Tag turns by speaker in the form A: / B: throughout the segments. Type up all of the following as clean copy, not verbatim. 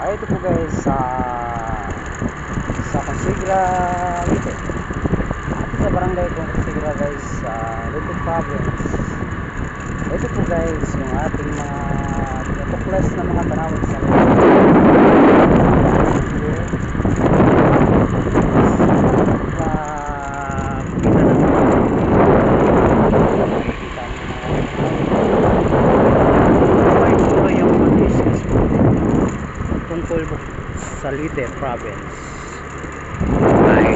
A: Ito po guys sa Consigra Lite. Ito sa barangay kong Consigra guys sa Lite Province. Ito po guys yung ating mga pinapuklas na mga tanawin sa tungkol sa Lite Province ay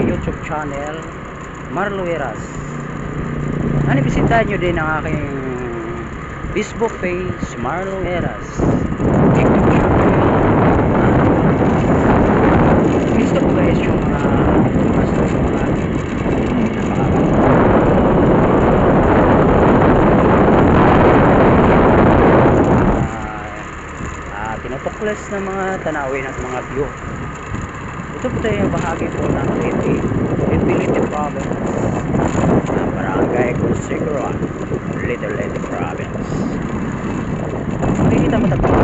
A: YouTube channel Marlo Eras. Bisitahin nyo din ang aking Facebook page Marlo Eras, TikTok channel. Gusto ko guys yung tinutuklas ng mga tanawin at mga view. Ito po tayo yung bahagi po ng Lite Province ng barangay Consigra, Lite Province. Makikita mo tapos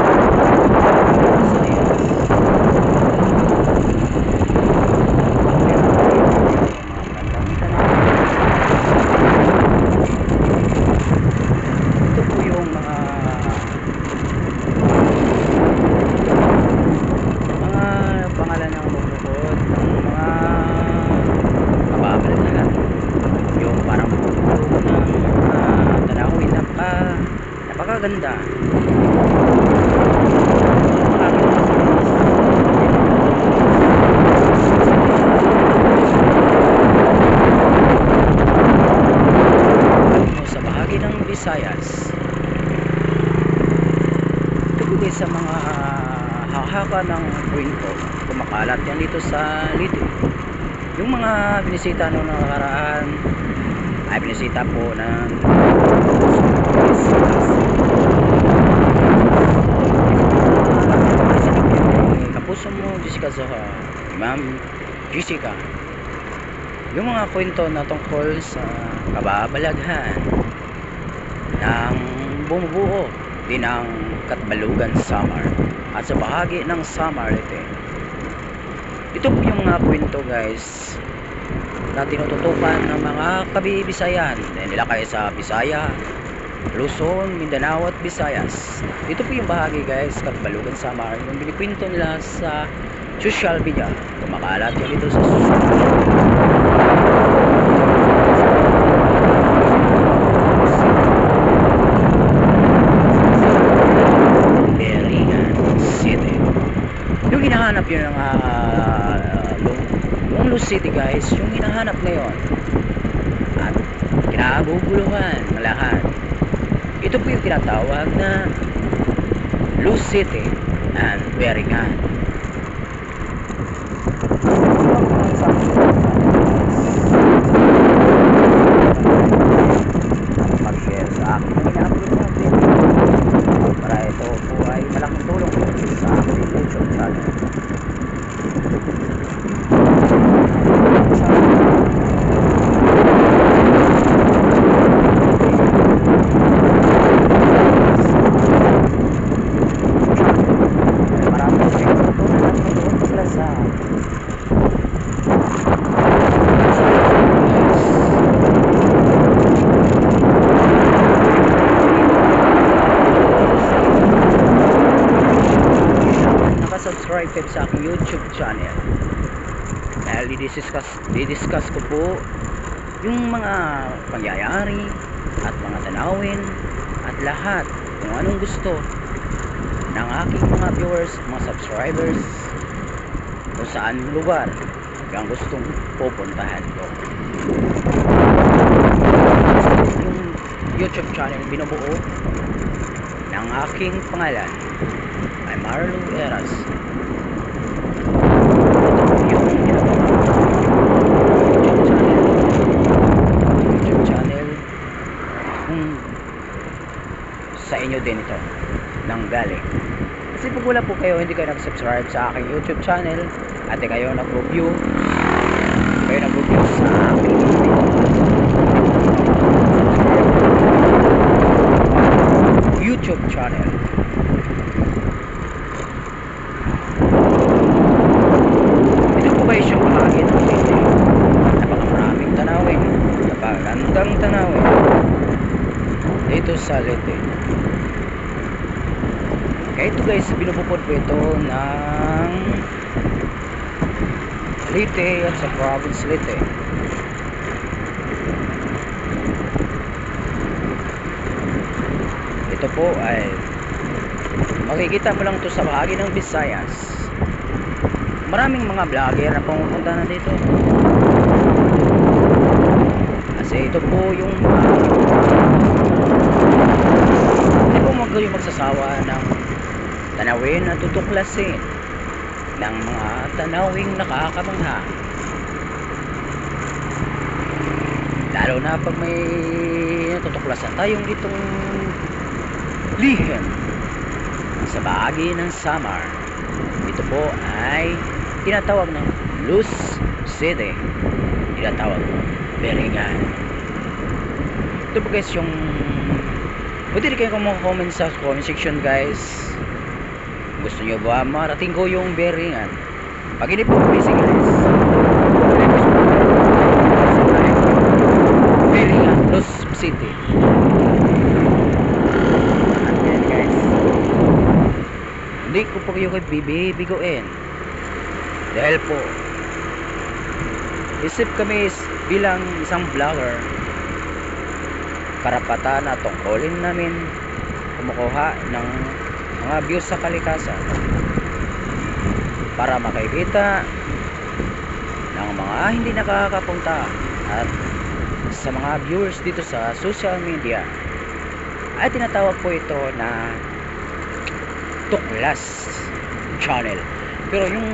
A: napakaganda. Sa bahagi ng Visayas, tugod sa mga hahaba ng kwento, kumakalat yan dito sa Lite. Yung mga binisita noong nakaraan ay binisita po ng Kapuso mo Jessica Zoha, Ma'am Jessica, yung mga kwento na tungkol sa kababalaghan ng bumubuo din ng Katbalugan Samar at sa bahagi ng Samar Lite. Ito po yung mga kwento guys na tinututukan ng mga kabibisayan nila kayo sa Bisaya, Luzon, Mindanao at Visayas. Ito po yung bahagi guys, Katbalugan Samar, yung binikwento nila sa social media. Kumakalat yan dito sa social media. Beringan City. Yung hinahanap yun ng Luz City guys, yung hinahanap ngayon at kinaguguluhan ng lahat. Ito po yung tinatawag na Luz City and Beringan. Mag-share sa akin ang ina-upload na video para ito po ay malaking tulong sa aking YouTube channel. Subscribe kayo sa aking YouTube channel dahil didiscuss ko po yung mga pangyayari at mga tanawin at lahat kung anong gusto ng aking mga viewers, mga subscribers, kung saan lugar ang gustong pupuntahan ko. Yung YouTube channel binubuo ng aking pangalan ay Marlo Eras. YouTube channel sa inyo din ito nang galing. Kasi pag wala po kayo, hindi kayo nag-subscribe sa aking YouTube channel at kayo nag-review sa aking video, sa Leyte. Kaya ito guys, binubukod po ito ng Leyte at sa province Leyte. Ito po ay makikita mo lang to sa bahagi ng Visayas. Maraming mga vlogger na pumupunta na dito. Kasi ito po yung hindi po kayo magsasawa ng tanawin at tutuklasin ng mga tanawing nakakamangha. Lalo na pag may natutuklasan tayong ditong lihim sa bahagi ng Samar. Ito po ay tinatawag ng Luz City, tinatawag Beringan. Ito po guys yung pwede rin kayo comment sa comment section guys. Gusto nyo ba marating ko yung Beringan? Pag hindi po busy guys, Beringan, Luz City. Ayan guys, hindi ko po kayo bibiguin dahil po isip kami bilang isang vlogger, karapatan na tungkulin namin kumukuha ng mga views sa kalikasan para makikita ng mga hindi nakakapunta at sa mga viewers dito sa social media. Ay tinatawag po ito na Tuklas channel. Pero yung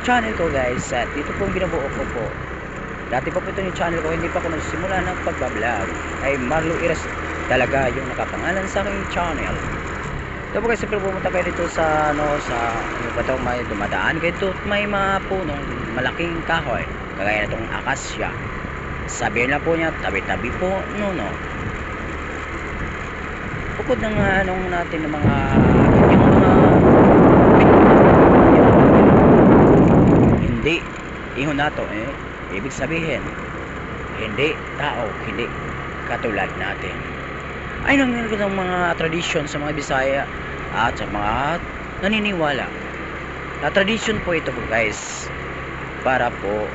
A: channel ko guys, at dito po binubuo ko po, dati pa po ito yung channel ko, hindi pa ako nagsimula ng pagbablog, ay Marlo Iras talaga yung nakapangalan sa aking channel. Ito po guys, siyempre pumunta kayo dito sa sa ano ba ito, may dumadaan kayo dito, may mga punong malaking kahoy kagaya na itong akasya. Sabihin na po niya, tabi-tabi po no. Bukod ng anong natin ng mga hindi ihon nato ibig sabihin hindi tao, hindi katulad natin. Ay nangyari ko ng mga tradisyon sa mga Bisaya at sa mga naniniwala na tradisyon po ito po guys, para po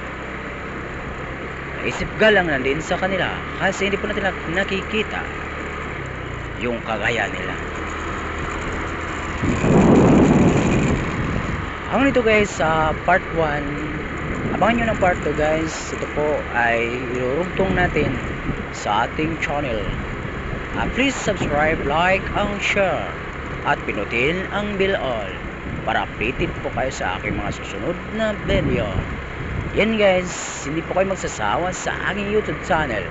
A: isip galang na din sa kanila kasi hindi po natin nakikita yung kagaya nila. Ang nito guys sa part 1, abangan nyo ng part 2 guys. Ito po ay irurugtong natin sa ating channel. Please subscribe, like, and share at pinutin ang bell all para updated po kayo sa aking mga susunod na video. Yan guys, hindi po kayo magsasawa sa aking YouTube channel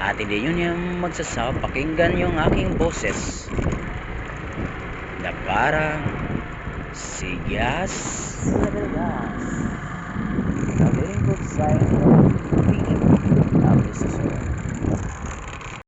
A: at hindi nyo niya magsasawa pakinggan yung aking boses na parang sigas sa gas. Ang lingkod sa inyo, tingin ang desisyon.